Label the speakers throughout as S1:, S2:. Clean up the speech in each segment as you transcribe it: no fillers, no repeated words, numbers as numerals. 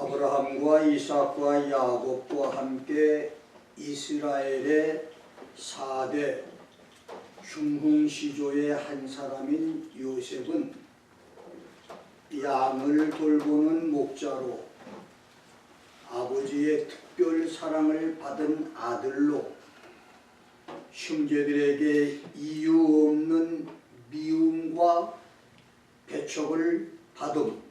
S1: 아브라함과 이삭과 야곱과 함께 이스라엘의 4대 흉흥시조의 한 사람인 요셉은 양을 돌보는 목자로 아버지의 특별 사랑을 받은 아들로 형제들에게 이유 없는 미움과 배척을 받음,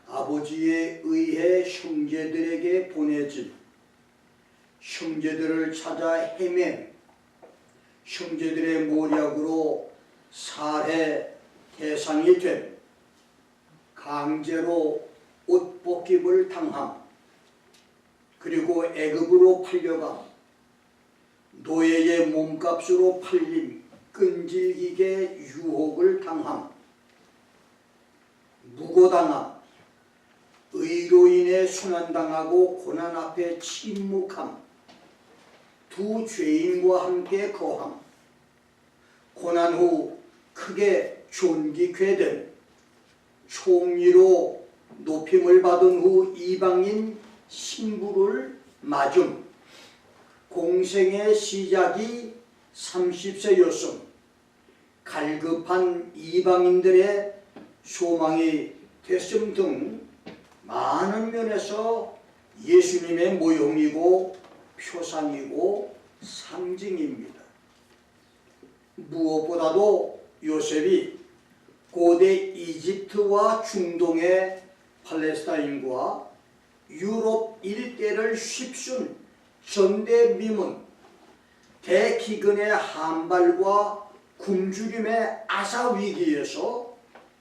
S1: 아버지에 의해 형제들에게 보내진, 형제들을 찾아 헤맨, 형제들의 모략으로 살해 대상이 된, 강제로 옷 벗김을 당함, 그리고 애굽으로 팔려감, 노예의 몸값으로 팔림, 끈질기게 유혹을 당함, 무고당함, 의로인의 순환당하고 고난 앞에 침묵함, 두 죄인과 함께 거함, 고난 후 크게 존귀케 된, 총리로 높임을 받은 후 이방인 신부를 맞음, 공생의 시작이 30세였음, 갈급한 이방인들의 소망이 됐음 등 많은 면에서 예수님의 모형이고 표상이고 상징입니다. 무엇보다도 요셉이 고대 이집트와 중동의 팔레스타인과 유럽 일대를 휩쓴 전대미문, 대기근의 한발과 굶주림의 아사위기에서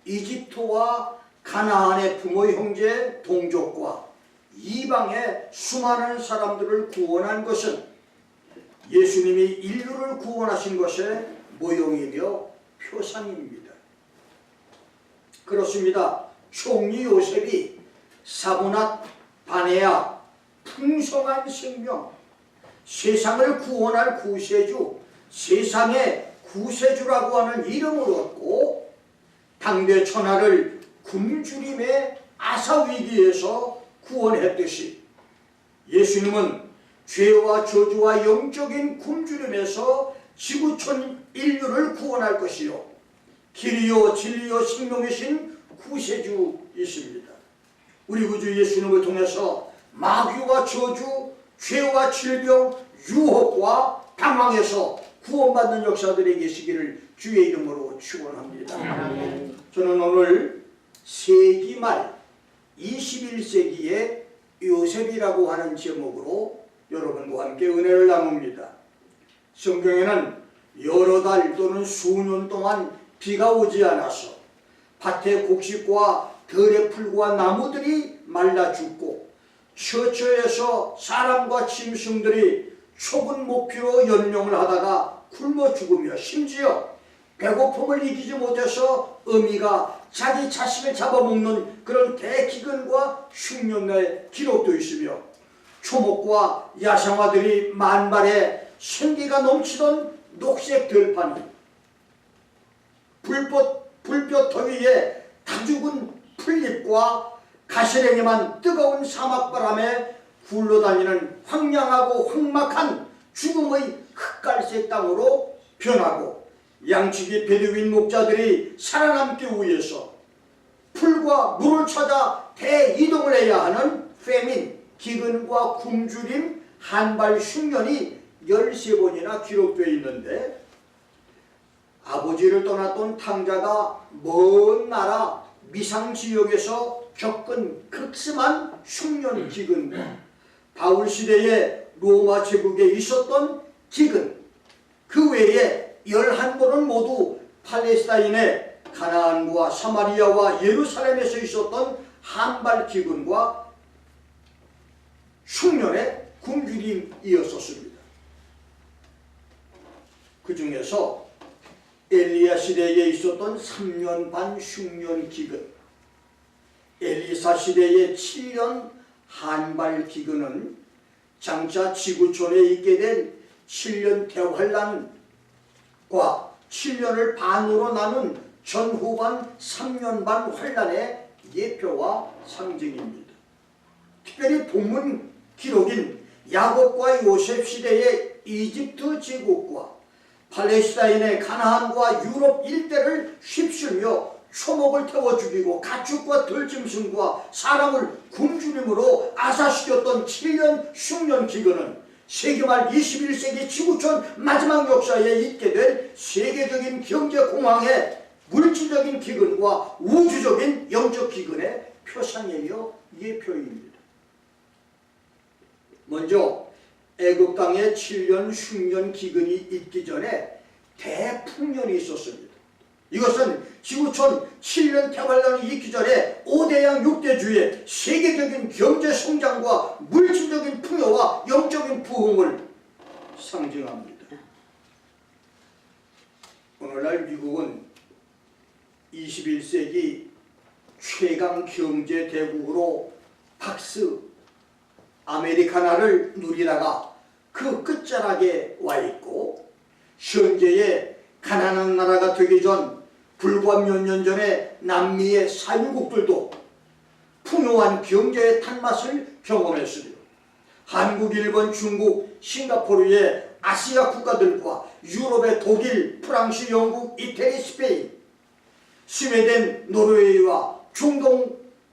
S1: 이집트와 가나안의 부모 형제 동족과 이방의 수많은 사람들을 구원한 것은 예수님이 인류를 구원하신 것의 모형이며 표상입니다. 그렇습니다. 총리 요셉이 사분한 바네아, 풍성한 생명, 세상을 구원할 구세주, 세상의 구세주라고 하는 이름을 얻고 당대 천하를 굶주림의 아사위기에서 구원했듯이 예수님은 죄와 저주와 영적인 굶주림에서 지구촌 인류를 구원할 것이요 길이요 진리요 생명이신 구세주이십니다. 우리 구주 예수님을 통해서 마귀와 저주, 죄와 질병, 유혹과 방황에서 구원받는 역사들이 계시기를 주의 이름으로 축원합니다. 저는 오늘 세기 말 21세기의 요셉이라고 하는 제목으로 여러분과 함께 은혜를 나눕니다. 성경에는 여러 달 또는 수년 동안 비가 오지 않아서 밭의 곡식과 들의 풀과 나무들이 말라 죽고 처처에서 사람과 짐승들이 좁은 목표로 연명을 하다가 굶어 죽으며 심지어 배고픔을 이기지 못해서 어미가 자기 자식을 잡아먹는 그런 대기근과 흉년의 기록도 있으며 초목과 야생화들이 만발해 생기가 넘치던 녹색 들판이 불볕 더위에 다 죽은 풀잎과 가시랭이만 뜨거운 사막바람에 굴러다니는 황량하고 황막한 죽음의 흑갈색 땅으로 변하고 양치기 베두인 목자들이 살아남기 위해서 풀과 물을 찾아 대이동을 해야 하는 페민, 기근과 굶주림, 한발 흉년이 13번이나 기록되어 있는데 아버지를 떠났던 탕자가 먼 나라 미상지역에서 겪은 극심한 흉년 기근과 바울 시대에 로마 제국에 있었던 기근, 그 외에 11번은 모두 팔레스타인의 가나안과 사마리아와 예루살렘에서 있었던 한발 기근과 흉년의 굶주림이었었습니다. 그 중에서 엘리야 시대에 있었던 3년 반 흉년 기근, 엘리사 시대의 7년 한발 기근은 장차 지구촌에 있게 된 7년 대환란과 7년을 반으로 나눈 전후반 3년 반 환란의 예표와 상징입니다. 특별히 본문 기록인 야곱과 요셉 시대의 이집트 제국과 팔레스타인의 가나안과 유럽 일대를 휩쓸며 초목을 태워 죽이고 가축과 들짐승과 사람을 굶주림으로 아사시켰던 7년 흉년 기근은 세기말 21세기 지구촌 마지막 역사에 있게 될 세계적인 경제 공황의 물질적인 기근과 우주적인 영적 기근의 표상이며 예표입니다. 먼저 애굽 땅에 7년 흉년 기근이 있기 전에 대풍년이 있었습니다. 이것은 지구촌 7년 대환란이 있기 전에 5대양 6대주의 세계적인 경제 성장과 물질적인 풍요와 영적인 부흥을 상징합니다. 오늘날 미국은 21세기 최강 경제 대국으로 박스 아메리카나를 누리다가 그 끝자락에 와 있고, 현재의 가난한 나라가 되기 전 불과 몇 년 전에 남미의 산유국들도 풍요한 경제의 단맛을 경험했으며, 한국, 일본, 중국, 싱가포르의 아시아 국가들과 유럽의 독일, 프랑스, 영국, 이태리, 스페인, 스웨덴, 노르웨이와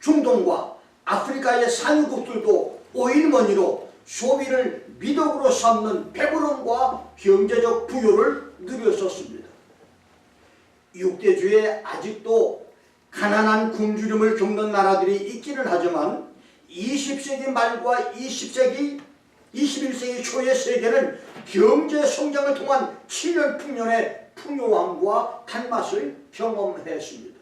S1: 중동과 아프리카의 산유국들도 오일머니로 소비를 미덕으로 삼는 배부름과 경제적 부유를 누렸었습니다. 6대주에 아직도 가난한 굶주림을 겪는 나라들이 있기는 하지만 20세기 말과 21세기 초의 세계는 경제 성장을 통한 7년 풍년의 풍요함과 단맛을 경험했습니다.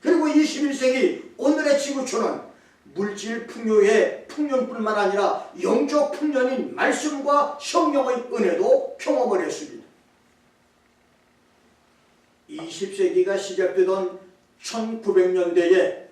S1: 그리고 21세기 오늘의 지구촌은 물질 풍요의 풍년뿐만 아니라 영적 풍년인 말씀과 성령의 은혜도 경험을 했습니다. 20세기가 시작되던 1900년대에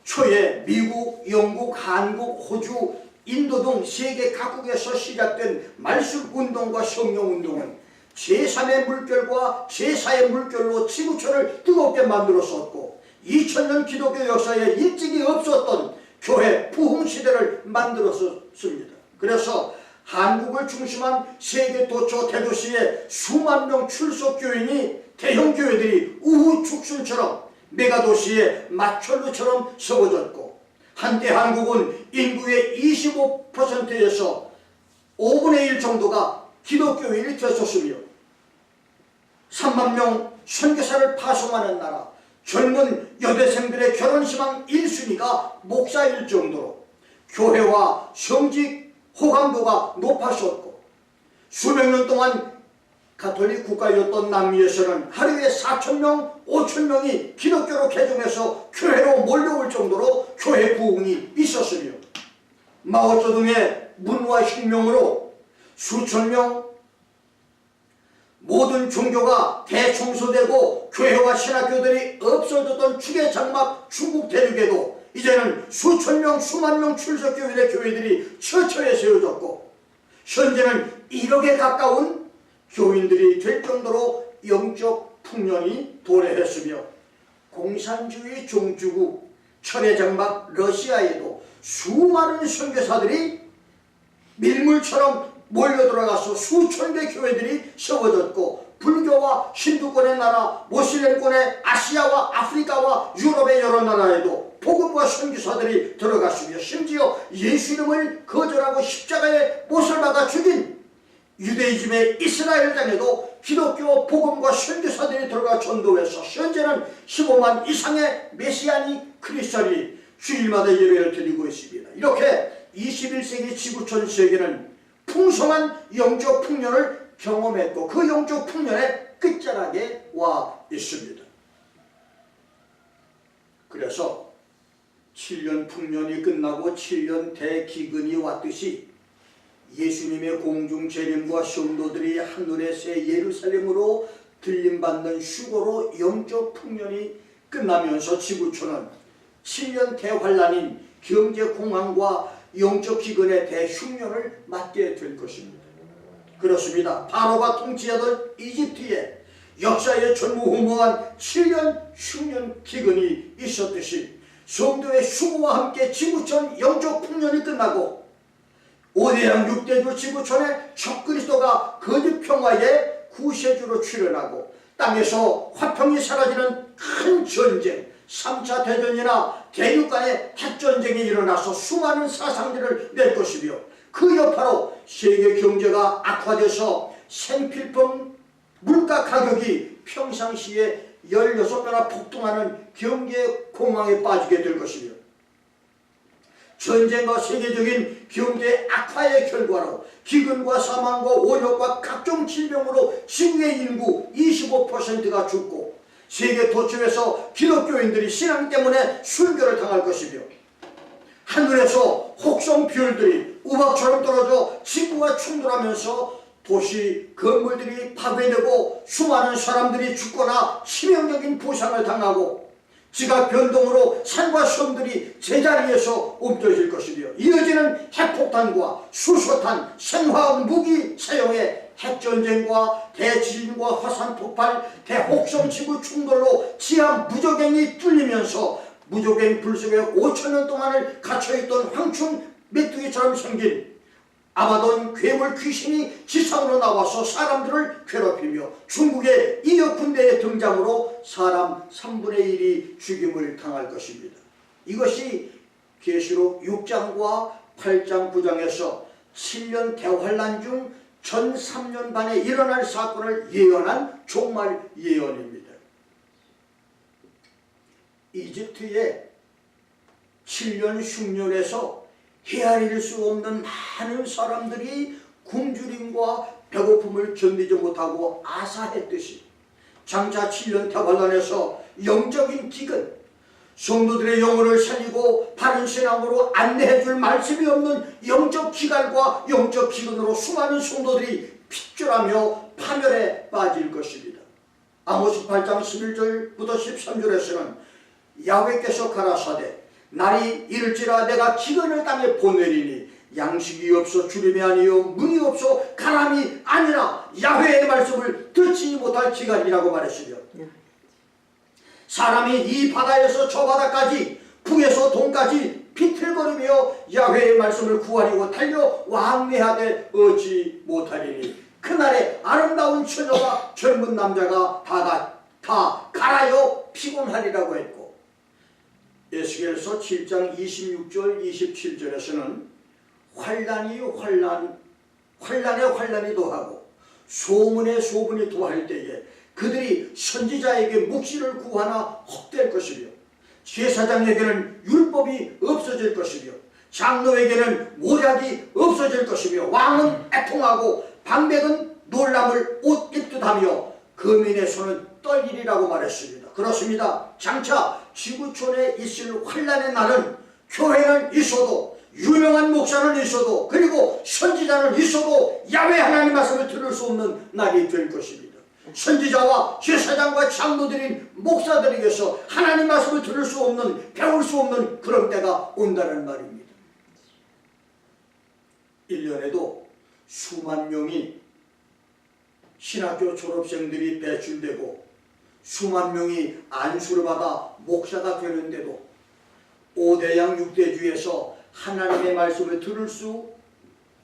S1: 초에 미국, 영국, 한국, 호주, 인도 등 세계 각국에서 시작된 말씀운동과 성령운동은 제3의 물결과 제4의 물결로 지구촌을 뜨겁게 만들었었고, 2000년 기독교 역사에 일찍이 없었던 교회 부흥시대를 만들었습니다. 그래서 한국을 중심한 세계 도처 대도시에 수만 명 출석 교인이 대형 교회들이 우후 축순처럼 메가도시의 마철루처럼 세워졌고, 한때 한국은 인구의 25%에서 5분의 1 정도가 기독교인이 됐었으며 3만 명 선교사를 파송하는 나라, 젊은 여대생들의 결혼시방 1순위가 목사일 정도로 교회와 성직 호감도가 높았었고, 수백 년 동안 가톨릭 국가였던 남미에서는 하루에 4,000명, 5,000명이 기독교로 개종해서 교회로 몰려올 정도로 교회 부흥이 있었으며, 마오쩌둥의 문화 혁명으로 수천 명 모든 종교가 대청소되고 교회와 신학교들이 없어졌던 축의 장막 중국 대륙에도 이제는 수천 명, 수만 명 출석교인의 교회들이 처처에 세워졌고, 현재는 1억에 가까운 교인들이 될 정도로 영적 풍년이 도래했으며, 공산주의 종주국 철의 장막 러시아에도 수많은 선교사들이 밀물처럼 몰려들어가서 수천 개 교회들이 세워졌고, 불교와 힌두권의 나라, 모슬렘권의 아시아와 아프리카와 유럽의 여러 나라에도 복음과 선교사들이 들어갔으며, 심지어 예수 이름을 거절하고 십자가에 못을 박아 죽인 유대이즘의 이스라엘 땅에도 기독교 복음과 선교사들이 들어가 전도해서 현재는 15만 이상의 메시아닉 크리스천이 주일마다 예배를 드리고 있습니다. 이렇게 21세기 지구촌 세계는 풍성한 영적 풍년을 경험했고, 그 영적 풍년의 끝자락에 와 있습니다. 그래서 7년 풍년이 끝나고 7년 대기근이 왔듯이 예수님의 공중 재림과 성도들이 하늘의 새 예루살렘으로 들림받는 휴거로 영적 풍년이 끝나면서 지구촌은 7년 대환란인 경제 공황과 영적 기근의 대흉년을 맞게 될 것입니다. 그렇습니다. 바로가 통치하던 이집트에 역사의 전무후무한 7년 흉년 기근이 있었듯이 성도의 수고와 함께 지구촌 영적 풍년이 끝나고 5대양 6대주 지구촌에 적그리스도가 거짓 평화의 구세주로 출현하고 땅에서 화평이 사라지는 큰 전쟁, 3차 대전이나 대륙 간의 핵전쟁이 일어나서 수많은 사상들을 낼 것이며 그 여파로 세계 경제가 악화돼서 생필품 물가 가격이 평상시에 16배나 폭등하는 경제 공황에 빠지게 될 것이며 전쟁과 세계적인 경제 악화의 결과로 기근과 사망과 오력과 각종 질병으로 지구의 인구 25%가 죽고 세계 도처에서 기독교인들이 신앙 때문에 순교를 당할 것이며 하늘에서 혹성 별들이 우박처럼 떨어져 지구와 충돌하면서 도시 건물들이 파괴되고 수많은 사람들이 죽거나 치명적인 부상을 당하고 지각 변동으로 산과 섬들이 제자리에서 옮겨질 것이며 이어지는 핵폭탄과 수소탄, 생화학 무기 사용에 핵전쟁과 대지진과 화산폭발, 대혹성 지구 충돌로 지하 무적행이 뚫리면서 무적행 불 속에 5천년 동안을 갇혀있던 황충 메뚜기처럼 생긴 아마돈 괴물 귀신이 지상으로 나와서 사람들을 괴롭히며 중국의 이역 군대의 등장으로 사람 3분의 1이 죽임을 당할 것입니다. 이것이 계시록 6장과 8장 9장에서 7년 대환란 중 전 3년 반에 일어날 사건을 예언한 종말 예언입니다. 이집트의 7년 흉년에서 헤아릴 수 없는 많은 사람들이 굶주림과 배고픔을 견디지 못하고 아사했듯이 장차 7년 대환란에서 영적인 기근, 성도들의 영혼을 살리고 바른 신앙으로 안내해줄 말씀이 없는 영적 기갈과 영적 기근으로 수많은 성도들이 핍절하며 파멸에 빠질 것입니다. 아모스 8장 11절부터 13절에서는 야훼께서 가라사대 날이 이를지라 내가 기근을 땅에 보내리니 양식이 없어 주림이 아니요 문이 없어 가람이 아니라 야훼의 말씀을 듣지 못할 기간이라고 말했으며 사람이 이 바다에서 저 바다까지 북에서 동까지 비틀거리며 야훼의 말씀을 구하려고 달려 왕래하되 얻지 못하리니 그날에 아름다운 처녀와 젊은 남자가 다 갈아여 피곤하리라고 했고 에스겔서 7장 26절 27절에서는 환란에 환란이 더하고 소문에 소문이 더할 때에 그들이 선지자에게 묵시를 구하나 헛될 것이며 제사장에게는 율법이 없어질 것이며 장로에게는 모략이 없어질 것이며 왕은 애통하고 방백은 놀람을 옷 입듯 하며 거민의 손은 떨리리라고 말했습니다. 그렇습니다. 장차 지구촌에 있을 환란의 날은 교회는 있어도 유명한 목사는 있어도 그리고 선지자는 있어도 야훼 하나님 말씀을 들을 수 없는 날이 될 것입니다. 선지자와 제사장과 장로들인 목사들에게서 하나님 말씀을 들을 수 없는 배울 수 없는 그런 때가 온다는 말입니다. 1년에도 수만 명이 신학교 졸업생들이 배출되고 수만 명이 안수를 받아 목사가 되는데도 5대양 6대주에서 하나님의 말씀을 들을 수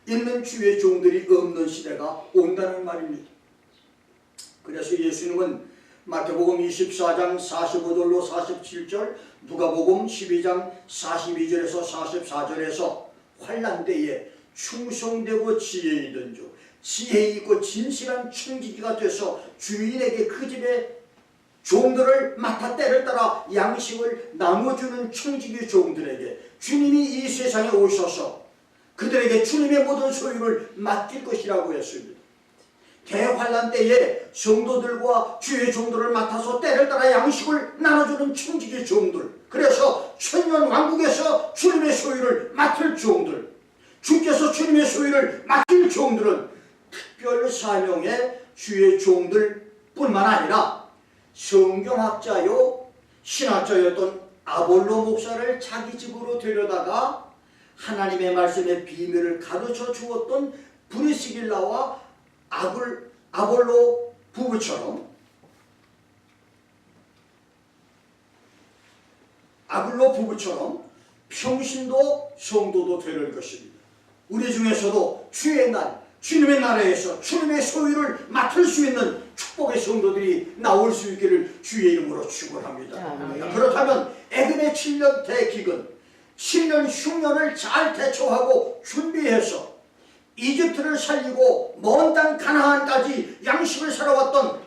S1: 있는 주의 종들이 없는 시대가 온다는 말입니다. 그래서 예수님은 마태복음 24장 45절로 47절, 누가복음 12장 42절에서 44절에서 환난 때에 충성되고 지혜 있는 주, 지혜 있고 진실한 청지기가 돼서 주인에게 그 집의 종들을 맡아 때를 따라 양식을 나눠주는 청지기 종들에게 주님이 이 세상에 오셔서 그들에게 주님의 모든 소유를 맡길 것이라고 했습니다. 대환란 때에 성도들과 주의 종들을 맡아서 때를 따라 양식을 나눠주는 청지기 종들, 그래서 천년 왕국에서 주님의 소유를 맡을 종들, 주께서 주님의 소유를 맡길 종들은 특별 사명의 주의 종들 뿐만 아니라 성경학자요 신학자였던 아볼로 목사를 자기 집으로 데려다가 하나님의 말씀의 비밀을 가르쳐 주었던 브리스길라와 아볼로 부부처럼 야곱처럼 평신도 성도도 되는 것입니다. 우리 중에서도 주의 날, 주님의 나라에서 주님의 소유를 맡을 수 있는 축복의 성도들이 나올 수 있기를 주의 이름으로 축원합니다. 그렇다면 애굽의 7년 대기근, 7년 흉년을 잘 대처하고 준비해서 이집트를 살리고 먼 땅 가나안까지 양식을 살아왔던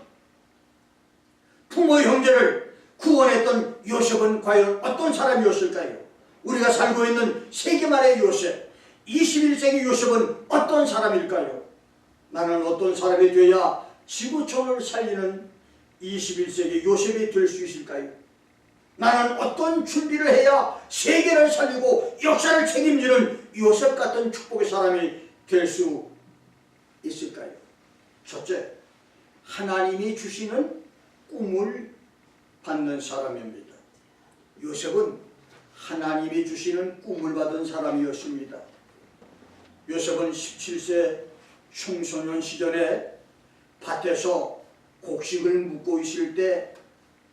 S1: 부모 형제를 구원했던 요셉은 과연 어떤 사람이었을까요? 우리가 살고 있는 세계만의 요셉, 21세기 요셉은 어떤 사람일까요? 나는 어떤 사람이 되어야 지구촌을 살리는 21세기 요셉이 될 수 있을까요? 나는 어떤 준비를 해야 세계를 살리고 역사를 책임지는 요셉 같은 축복의 사람이 될 수 있을까요? 첫째, 하나님이 주시는 꿈을 받는 사람입니다. 요셉은 하나님이 주시는 꿈을 받은 사람이었습니다. 요셉은 17세 청소년 시절에 밭에서 곡식을 묶고 있을 때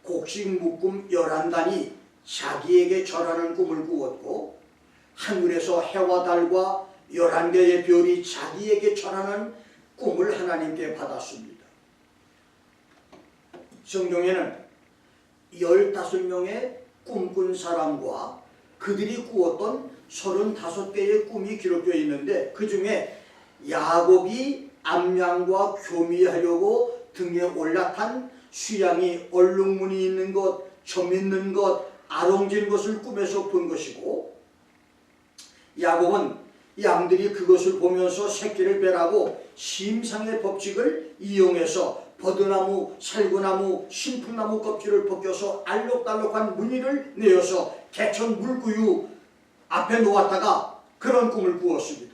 S1: 곡식 묶음 11단이 자기에게 절하는 꿈을 꾸었고, 하늘에서 해와 달과 11개의 별이 자기에게 절하는 꿈을 하나님께 받았습니다. 성경에는 15명의 꿈꾼 사람과 그들이 꾸었던 35개의 꿈이 기록되어 있는데, 그 중에 야곱이 암양과 교미하려고 등에 올라탄 수양이 얼룩무늬 있는 것, 점 있는 것, 아롱진 것을 꿈에서 본 것이고, 야곱은 양들이 그것을 보면서 새끼를 배라고 심상의 법칙을 이용해서 버드나무, 살구나무, 신풍나무 껍질을 벗겨서 알록달록한 무늬를 내어서 개천 물구유 앞에 놓았다가 그런 꿈을 꾸었습니다.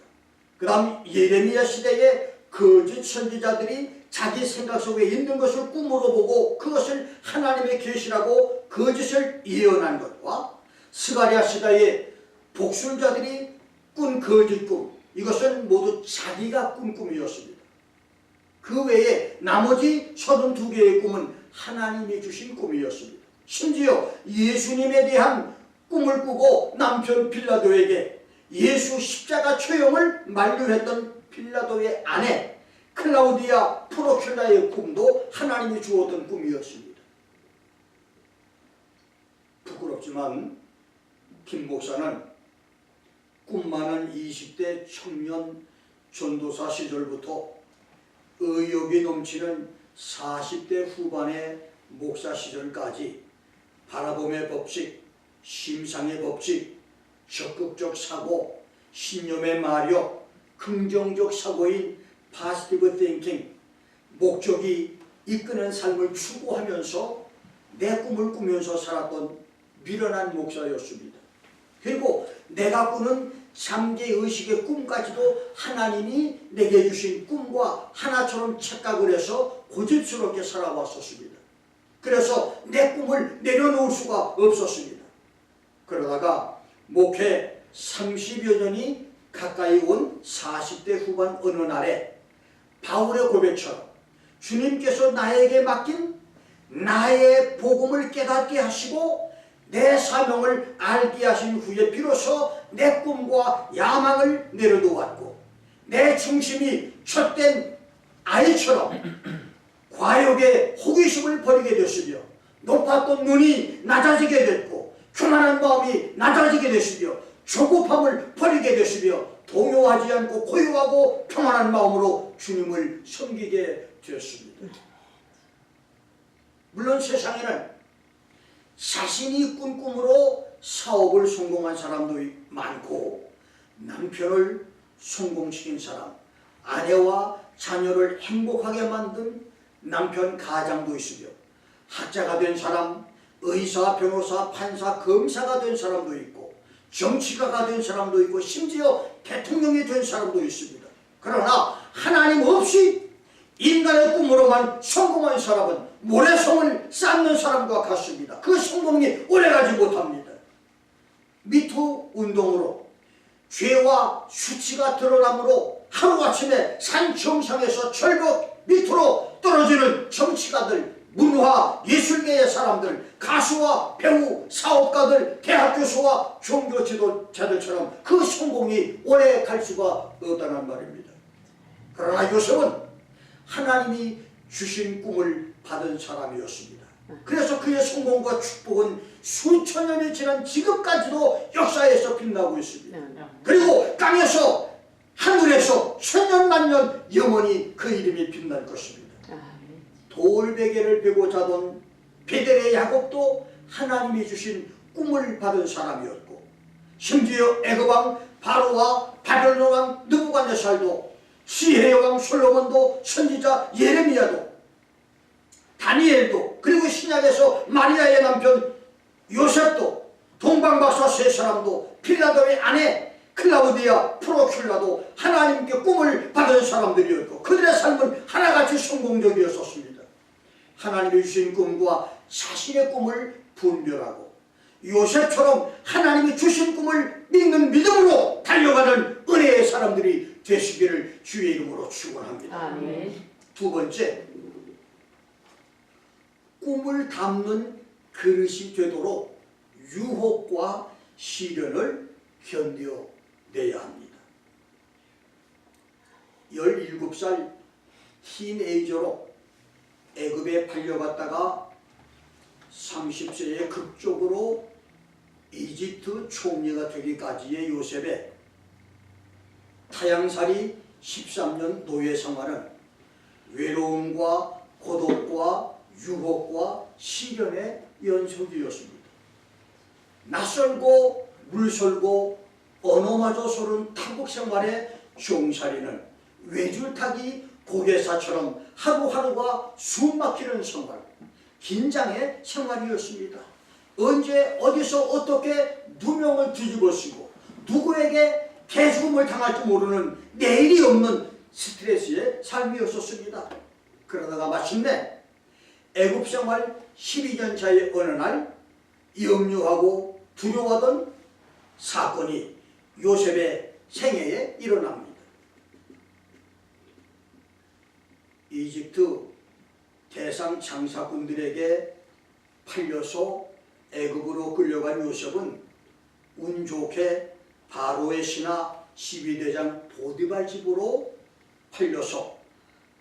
S1: 그 다음 예레미야 시대에 거짓 선지자들이 자기 생각 속에 있는 것을 꿈으로 보고 그것을 하나님의 계시라고 거짓을 예언한 것과, 스가랴 시대에 복술자들이 꾼 거짓 꿈, 이것은 모두 자기가 꾼 꿈이었습니다. 그 외에 나머지 32개의 꿈은 하나님이 주신 꿈이었습니다. 심지어 예수님에 대한 꿈을 꾸고 남편 빌라도에게 예수 십자가 처형을 만류했던 빌라도의 아내 클라우디아 프로큘라의 꿈도 하나님이 주었던 꿈이었습니다. 부끄럽지만 김 목사는 꿈 많은 20대 청년 전도사 시절부터 의욕이 넘치는 40대 후반의 목사 시절까지 바라봄의 법칙, 심상의 법칙, 적극적 사고, 신념의 마력, 긍정적 사고인 positive thinking, 목적이 이끄는 삶을 추구하면서 내 꿈을 꾸면서 살았던 미련한 목사였습니다. 그리고 내가 꾸는 잠재의식의 꿈까지도 하나님이 내게 주신 꿈과 하나처럼 착각을 해서 고집스럽게 살아왔었습니다. 그래서 내 꿈을 내려놓을 수가 없었습니다. 그러다가 목회 30여 년이 가까이 온 40대 후반 어느 날에 바울의 고백처럼 주님께서 나에게 맡긴 나의 복음을 깨닫게 하시고 내 사명을 알게 하신 후에 비로소 내 꿈과 야망을 내려놓았고, 내 중심이 젖된 아이처럼 과욕의 호기심을 버리게 됐으며, 높았던 눈이 낮아지게 됐고 교만한 마음이 낮아지게 됐으며, 조급함을 버리게 됐으며, 동요하지 않고 고요하고 평안한 마음으로 주님을 섬기게 되었습니다. 물론 세상에는 자신이 꾼 꿈으로 사업을 성공한 사람도 많고, 남편을 성공시킨 사람, 아내와 자녀를 행복하게 만든 남편 가장도 있으며, 학자가 된 사람, 의사, 변호사, 판사, 검사가 된 사람도 있고, 정치가가 된 사람도 있고, 심지어 대통령이 된 사람도 있습니다. 그러나 하나님 없이 인간의 꿈으로만 성공한 사람은 모래성을 쌓는 사람과 같습니다. 그 성공이 오래가지 못합니다. 미투 운동으로 죄와 수치가 드러나므로 하루아침에 산 정상에서 절벽 밑으로 떨어지는 정치가들, 문화, 예술계의 사람들, 가수와 배우, 사업가들, 대학 교수와 종교 지도자들처럼 그 성공이 오래 갈 수가 없다는 말입니다. 그러나 요셉은 하나님이 주신 꿈을 받은 사람이었습니다. 그래서 그의 성공과 축복은 수천 년이 지난 지금까지도 역사에서 빛나고 있습니다. 그리고 땅에서 하늘에서 천년 만년 영원히 그 이름이 빛날 것입니다. 돌베개를 베고 자던 베델의 야곱도 하나님이 주신 꿈을 받은 사람이었고, 심지어 애굽왕 바로와 바벨론 왕 느부갓네살도, 시혜의 왕 솔로몬도, 선지자 예레미야도, 다니엘도, 그리고 신약에서 마리아의 남편 요셉도, 동방박사 세 사람도, 필라도의 아내 클라우디아 프로큘라도 하나님께 꿈을 받은 사람들이었고, 그들의 삶은 하나같이 성공적이었었습니다. 하나님이 주신 꿈과 자신의 꿈을 분별하고 요셉처럼 하나님이 주신 꿈을 믿는 믿음으로 달려가는 은혜의 사람들이 되시기를 주의 이름으로 축원합니다.
S2: 아멘.
S1: 두 번째, 꿈을 담는 그릇이 되도록 유혹과 시련을 견뎌내야 합니다. 17살 티네이저로 애굽에 팔려갔다가 30세에 극적으로 이집트 총리가 되기까지의 요셉의 타향살이 13년 노예 생활은 외로움과 고독과 유혹과 시련의 연속이었습니다. 낯설고 물설고 언어마저 서른 타국 생활의 종살이는 외줄타기 고개사처럼 하루하루가 숨막히는 생활, 긴장의 생활이었습니다. 언제 어디서 어떻게 누명을 뒤집어쓰고 누구에게 개죽음을 당할지 모르는 내일이 없는 스트레스의 삶이었었습니다. 그러다가 마침내 애굽 생활 12년 차의 어느 날 염려하고 두려워하던 사건이 요셉의 생애에 일어납니다. 이집트 대상 장사꾼들에게 팔려서 애굽으로 끌려간 요셉은 운 좋게 바로의 신하 12대장 보디발 집으로 팔려서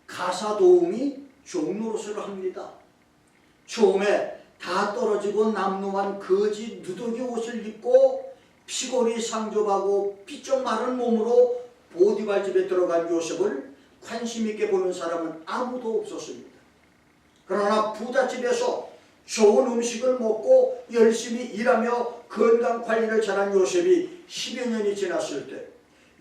S1: 가사도우미 종노릇을 합니다. 처음에 다 떨어지고 남루한 거지 누더기 옷을 입고 피골이 상접하고 삐쩍 마른 몸으로 보디발 집에 들어간 요셉을 관심 있게 보는 사람은 아무도 없었습니다. 그러나 부잣집에서 좋은 음식을 먹고 열심히 일하며 건강 관리를 잘한 요셉이 10여 년이 지났을 때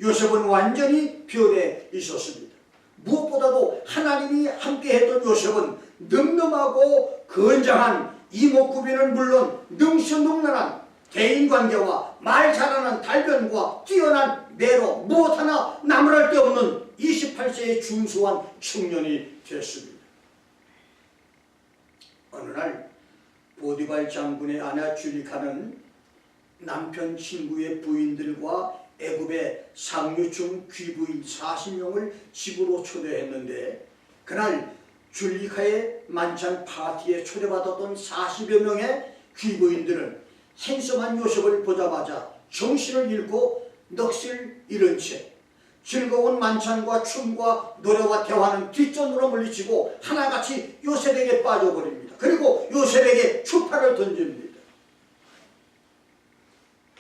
S1: 요셉은 완전히 별에 있었습니다. 무엇보다도 하나님이 함께했던 요셉은 늠름하고 건장한 이목구비는 물론 능수능란한 대인관계와 말 잘하는 달변과 뛰어난 매로 무엇 하나 나무랄 데 없는 28세의 준수한 청년이 됐습니다. 어느 날 보디발 장군의 아내 줄리카는 남편 친구의 부인들과 애굽의 상류층 귀부인 40명을 집으로 초대했는데, 그날 줄리카의 만찬 파티에 초대받았던 40여 명의 귀부인들은 행성한 요셉을 보자마자 정신을 잃고 넋을 잃은 채 즐거운 만찬과 춤과 노래와 대화는 뒷전으로 물리치고 하나같이 요셉에게 빠져버립니다. 그리고 요셉에게 추파를 던집니다.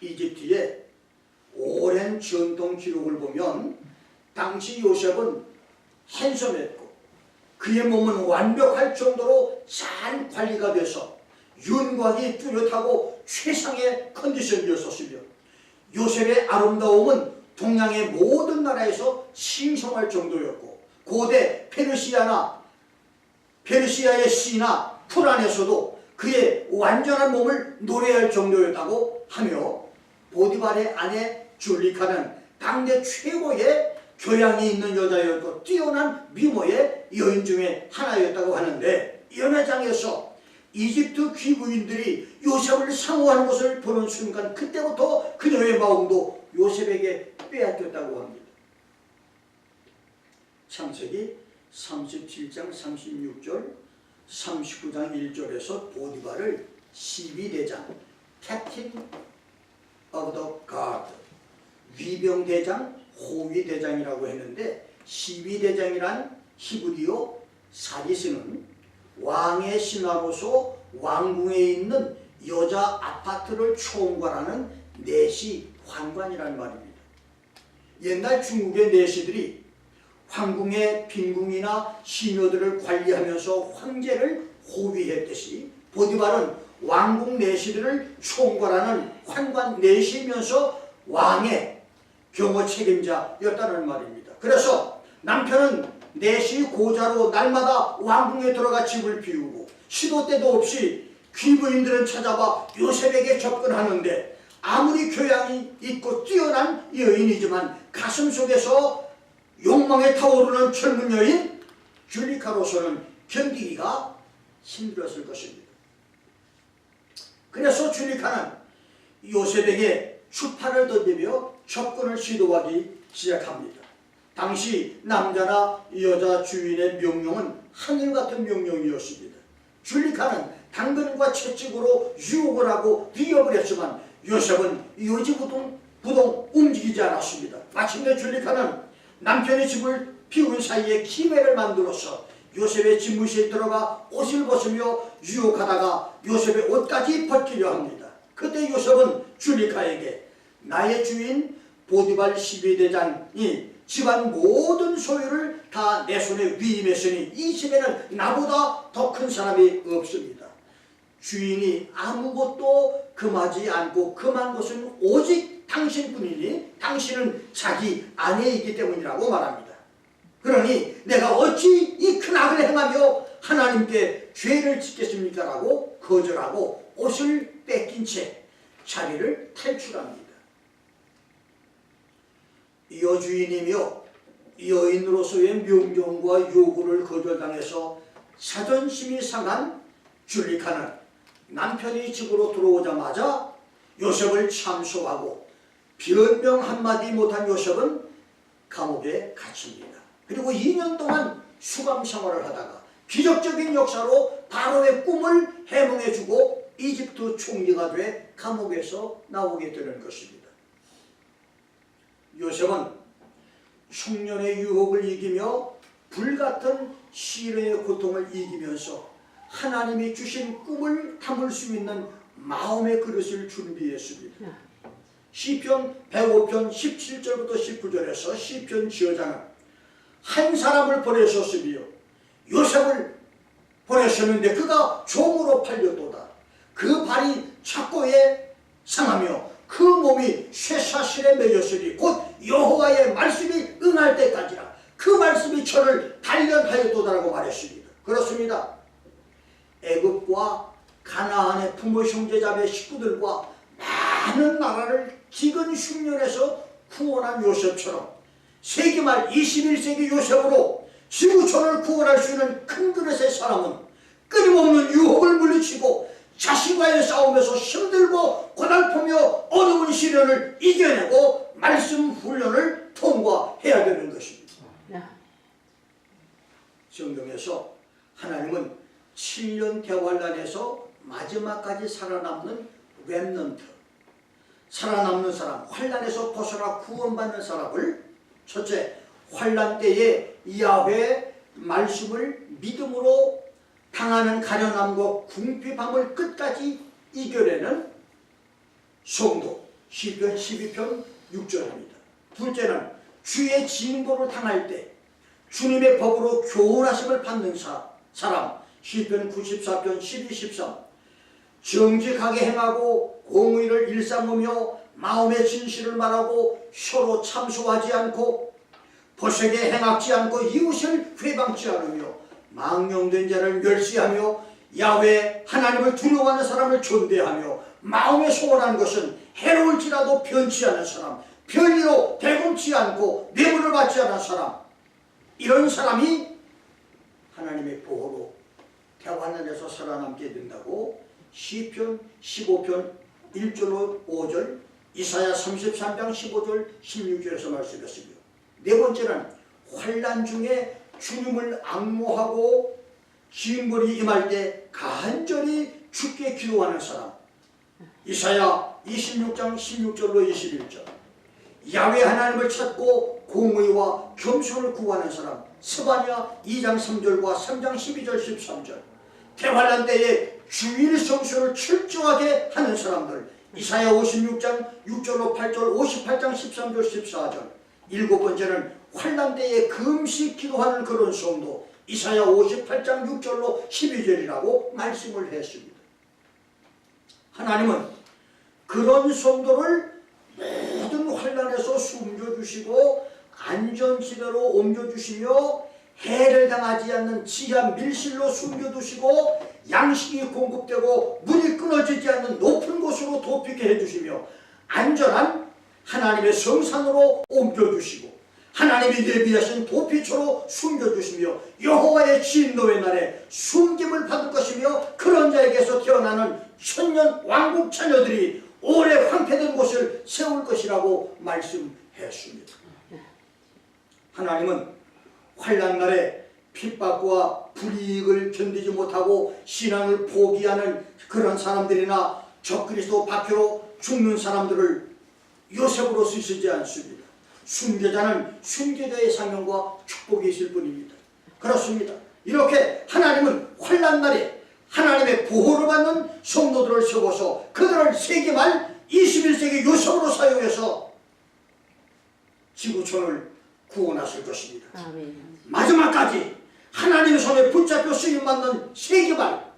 S1: 이집트의 오랜 전통 기록을 보면 당시 요셉은 핸섬했고 그의 몸은 완벽할 정도로 잘 관리가 돼서 윤곽이 뚜렷하고 최상의 컨디션이었으며 요셉의 아름다움은 동양의 모든 나라에서 칭송할 정도였고 고대 페르시아의 시나 쿠란에서도 그의 완전한 몸을 노래할 정도였다고 하며, 보디발의 아내 줄리카는 당대 최고의 교양이 있는 여자였고 뛰어난 미모의 여인 중에 하나였다고 하는데, 연회장에서 이집트 귀부인들이 요셉을 상호하는 것을 보는 순간 그때부터 그녀의 마음도 요셉에게 빼앗겼다고 합니다. 창세기 37장 36절 39장 1절에서 보디발을 12대장 Captain of the Guard 위병대장 호위대장이라고 했는데 12대장이란 히브리어 사디스는 왕의 신하로서 왕궁에 있는 여자 아파트를 총괄하는 내시 환관이라는 말입니다. 옛날 중국의 내시들이 황궁의 빈궁이나 시녀들을 관리하면서 황제를 호위했듯이 보디발은 왕궁 내시들을 총괄하는 환관 내시면서 왕의 경호 책임자였다는 말입니다. 그래서 남편은 내시 고자로 날마다 왕궁에 들어가 집을 비우고 시도 때도 없이 귀부인들은 찾아와 요셉에게 접근하는데 아무리 교양이 있고 뛰어난 여인이지만 가슴 속에서 욕망에 타오르는 젊은 여인 줄리카로서는 견디기가 힘들었을 것입니다. 그래서 줄리카는 요셉에게 추파를 던지며 접근을 시도하기 시작합니다. 당시 남자나 여자 주인의 명령은 하늘같은 명령이었습니다. 줄리카는 당근과 채찍으로 유혹을 하고 위협을 했지만 요셉은 요지부동 움직이지 않았습니다. 마침내 줄리카는 남편의 집을 비운 사이에 기회를 만들어서 요셉의 집무실에 들어가 옷을 벗으며 유혹하다가 요셉의 옷까지 벗기려 합니다. 그때 요셉은 줄리카에게 나의 주인 보디발 12대장이 집안 모든 소유를 다 내 손에 위임했으니 이 집에는 나보다 더 큰 사람이 없습니다. 주인이 아무것도 금하지 않고 금한 것은 오직 당신뿐이니 당신은 자기 아내이기 때문이라고 말합니다. 그러니 내가 어찌 이 큰 악을 행하며 하나님께 죄를 짓겠습니까? 라고 거절하고 옷을 뺏긴 채 자리를 탈출합니다. 여주인이며 여인으로서의 명령과 요구를 거절당해서 자존심이 상한 줄리카는 남편이 집으로 들어오자마자 요셉을 참소하고 변명 한마디 못한 요셉은 감옥에 갇힙니다. 그리고 2년 동안 수감 생활을 하다가 기적적인 역사로 바로의 꿈을 해몽해주고 이집트 총리가 돼 감옥에서 나오게 되는 것입니다. 요셉은 흉년의 유혹을 이기며 불같은 시련의 고통을 이기면서 하나님이 주신 꿈을 담을 수 있는 마음의 그릇을 준비했습니다. 시편 105편 17절부터 19절에서 시편 지어자는 한 사람을 보내셨으며 요셉을 보내셨는데 그가 종으로 팔렸도다. 그 발이 착고에 상하며 그 몸이 쇠사슬에 매였으니 곧 여호와의 말씀이 응할 때까지라. 그 말씀이 저를 단련하였도다라고 말했습니다. 그렇습니다. 애굽과 가나안의 부모 형제자매 식구들과 많은 나라를 기근 흉년에서 구원한 요셉처럼 세기 말 21세기 요셉으로 지구촌을 구원할 수 있는 큰 그릇의 사람은 끊임없는 유혹을 물리치고 자신과의 싸움에서 힘들고 고달프며 어려운 시련을 이겨내고 말씀 훈련을 통과해야 되는 것입니다. 성경에서 하나님은 7년 대환란에서 마지막까지 살아남는 렘넌트, 살아남는 사람, 환란에서 벗어나 구원받는 사람을 첫째, 환란 때에 야훼의 말씀을 믿음으로 당하는 가련함과 궁핍함을 끝까지 이겨내는 성도, 시편 12편 6절입니다. 둘째는 주의 징벌을 당할 때 주님의 법으로 교훈하심을 받는 사람, 시편 94편 12, 13. 정직하게 행하고 공의를 일삼으며 마음의 진실을 말하고 혀로 참소하지 않고 보색에 행악지 않고 이웃을 회방치 않으며 망령된 자를 멸시하며 야훼 하나님을 두려워하는 사람을 존대하며 마음에 소원하는 것은 해로울지라도 변치 않은 사람, 편의로 대금치 않고 뇌물을 받지 않은 사람, 이런 사람이 하나님의 보호로 대환란에서 살아남게 된다고 시편 15편 1절 5절 이사야 33장 15절 16절에서 말씀했으며 네 번째는 환란 중에 주님을 앙모하고 징벌이 임할 때 간절히 주께 기도하는 사람. 이사야 26장 16절로 21절. 야훼 하나님을 찾고 공의와 겸손을 구하는 사람. 스바냐 2장 3절과 3장 12절 13절. 대환란 때에 주일 성수를 철저하게 하는 사람들. 이사야 56장 6절로 8절 58장 13절 14절. 일곱 번째는 환란 때에 금식 기도하는 그런 성도. 이사야 58장 6절로 12절이라고 말씀을 했습니다. 하나님은 그런 성도를 모든 환란에서 숨겨주시고 안전지대로 옮겨주시며 해를 당하지 않는 지하 밀실로 숨겨두시고 양식이 공급되고 물이 끊어지지 않는 높은 곳으로 돕게 해주시며 안전한 하나님의 성산으로 옮겨주시고 하나님이 예비하신 도피처로 숨겨주시며 여호와의 진노의 날에 숨김을 받을 것이며 그런 자에게서 태어나는 천년 왕국 자녀들이 오래 황폐된 곳을 세울 것이라고 말씀했습니다. 하나님은 환난 날에 핍박과 불이익을 견디지 못하고 신앙을 포기하는 그런 사람들이나 적그리스도 박해로 죽는 사람들을 요셉으로 쓰시지 않습니다. 순교자는 순교자의 사명과 축복이 있을 뿐입니다. 그렇습니다. 이렇게 하나님은 환난 날에 하나님의 보호를 받는 성도들을 세워서 그들을 세기말 21세기 요셉으로 사용해서 지구촌을 구원하실 것입니다.
S2: 아멘.
S1: 마지막까지 하나님의 손에 붙잡혀 쓰임받는 세기말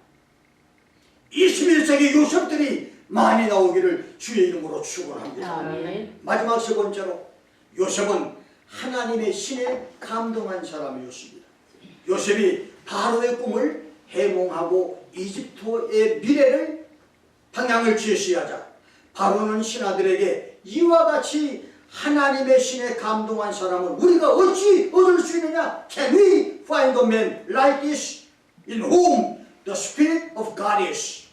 S1: 21세기 요셉들이 많이 나오기를 주의 이름으로 축원합니다.
S2: 아멘.
S1: 마지막 세 번째로 요셉은 하나님의 신에 감동한 사람이었습니다. 요셉이 바로의 꿈을 해몽하고 이집트의 미래를 방향을 제시하자 바로는 신하들에게 이와 같이 하나님의 신에 감동한 사람은 우리가 어찌 얻을 수 있느냐? Can we find a man like this in whom the Spirit of God is?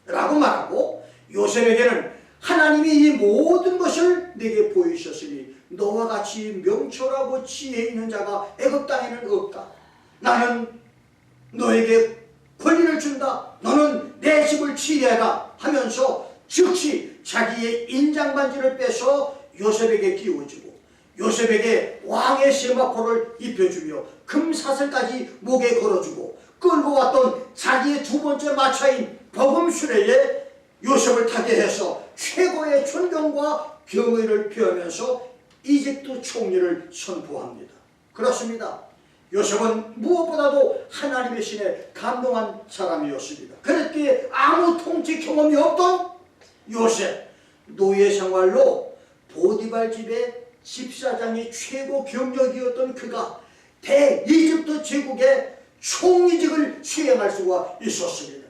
S1: 라고 말하고 요셉에게는 하나님이 이 모든 것을 내게 보이셨으니 너와 같이 명철하고 지혜 있는 자가 애굽 땅에는 없다. 나는 너에게 권리를 준다. 너는 내 집을 치리하라 하면서 즉시 자기의 인장반지를 빼서 요셉에게 끼워주고 요셉에게 왕의 세마포를 입혀주며 금사슬까지 목에 걸어주고 끌고 왔던 자기의 두 번째 마차인 버금수레에 요셉을 타게 해서 최고의 존경과 경의를 표하면서 이집트 총리를 선포합니다. 그렇습니다. 요셉은 무엇보다도 하나님의 신에 감동한 사람이었습니다. 그랬기에 아무 통치 경험이 없던 요셉, 노예 생활로 보디발 집의 집사장이 최고 경력이었던 그가 대이집트 제국의 총리직을 수행할 수가 있었습니다.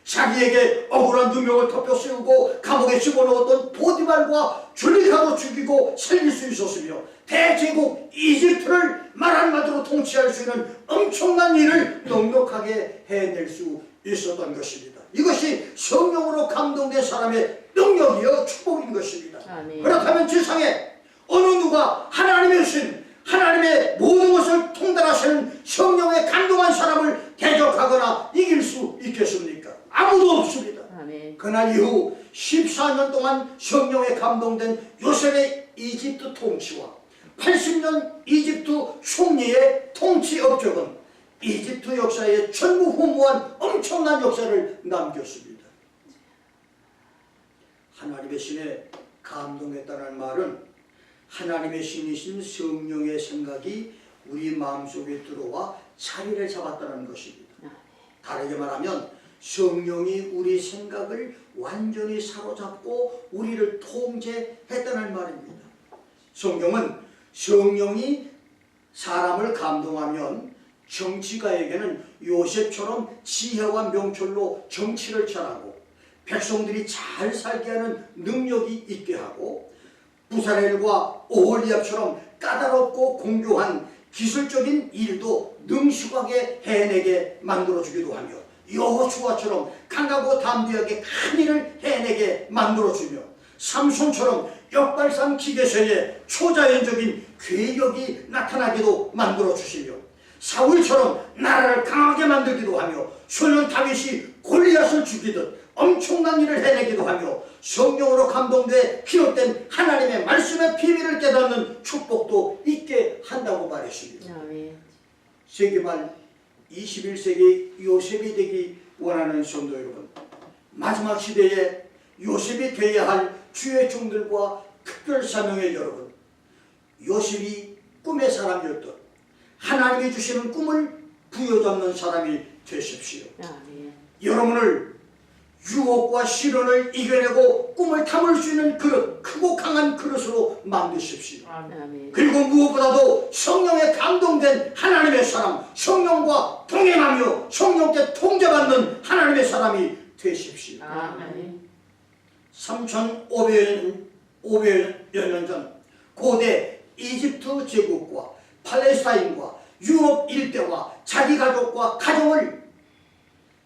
S1: 자기에게 억울한 누명을 덮여 씌우고 감옥에 집어넣었던 보디발과 줄리카도 죽이고 살릴 수 있었으며 대제국 이집트를 말 한마디로 통치할 수 있는 엄청난 일을 넉넉하게 해낼 수 있었던 것입니다. 이것이 성령으로 감동된 사람의 능력이요 축복인 것입니다.
S2: 아멘.
S1: 그렇다면 세상에 어느 누가 하나님의 신, 하나님의 모든 것을 통달하시는 성령에 감동한 사람을 대적하거나 이길 수 있겠습니까? 아무도 없습니다.
S2: 아멘.
S1: 그날 이후 14년 동안 성령에 감동된 요셉의 이집트 통치와 80년 이집트 총리의 통치 업적은 이집트 역사에 전무후무한 엄청난 역사를 남겼습니다. 하나님의 신에 감동했다는 말은 하나님의 신이신 성령의 생각이 우리 마음속에 들어와 자리를 잡았다는 것입니다. 다르게 말하면 성령이 우리 생각을 완전히 사로잡고 우리를 통제했다는 말입니다. 성경은 성령이 사람을 감동하면 정치가에게는 요셉처럼 지혜와 명철로 정치를 잘하고 백성들이 잘 살게 하는 능력이 있게 하고 부사렐과 오홀리압처럼 까다롭고 공교한 기술적인 일도 능숙하게 해내게 만들어주기도 하며 여호수아처럼 강하고 담대하게 큰 일을 해내게 만들어주며 삼손처럼 역발상 기계세에 초자연적인 괴력이 나타나게도 만들어주시며 사울처럼 나라를 강하게 만들기도 하며 소년 다윗이 골리앗을 죽이듯 엄청난 일을 해내기도 하며 성령으로 감동돼 기록된 하나님의 말씀의 비밀을 깨닫는 축복도 있게 한다고 말했습니다. 세기 말 21세기 요셉이 되기 원하는 성도 여러분, 마지막 시대에 요셉이 되어야 할 주의 종들과 특별 사명의 여러분, 요셉이 꿈의 사람이었던 하나님이 주시는 꿈을 부여잡는 사람이 되십시오. 여러분을 유혹과 시련을 이겨내고 꿈을 담을 수 있는 그릇, 크고 강한 그릇으로 만드십시오. 그리고 무엇보다도 성령에 감동된 하나님의 사람, 성령과 동행하며 성령께 통제받는 하나님의 사람이 되십시오. 3500여 년 전 고대 이집트 제국과 팔레스타인과 유럽 일대와 자기 가족과 가정을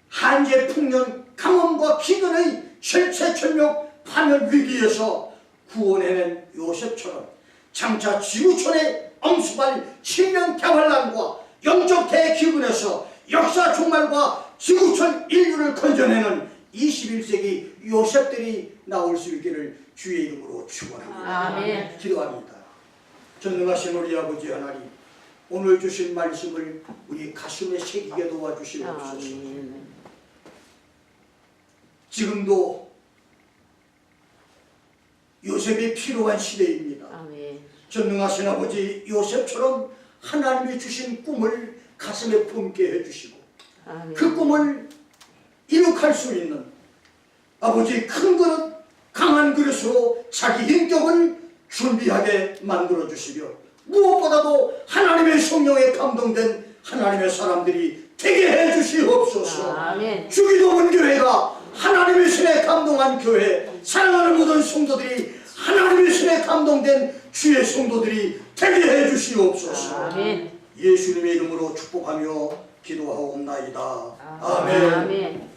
S1: 한제 풍년 가뭄과 기근의 철체철력 파멸 위기에서 구원해낸 요셉처럼 장차 지구촌의 엄수발 7년 대환란과 영적 대기근에서 역사 종말과 지구촌 인류를 건져내는 21세기 요셉들이 나올 수 있기를 주의 이름으로 축원합니다. 기도합니다. 전능하신 우리 아버지 하나님, 오늘 주신 말씀을 우리 가슴에 새기게 도와주시옵소서. 지금도 요셉이 필요한 시대입니다. 전능하신 아버지, 요셉처럼 하나님이 주신 꿈을 가슴에 품게 해주시고 그 꿈을 이룩할 수 있는 아버지 큰 그릇, 강한 그릇으로 자기 인격을 준비하게 만들어 주시며 무엇보다도 하나님의 성령에 감동된 하나님의 사람들이 되게 해 주시옵소서. 주기도문 교회가 하나님의 신에 감동한 교회, 사랑하는 모든 성도들이 하나님의 신에 감동된 주의 성도들이 되게 해 주시옵소서. 예수님의 이름으로 축복하며 기도하옵나이다. 아멘.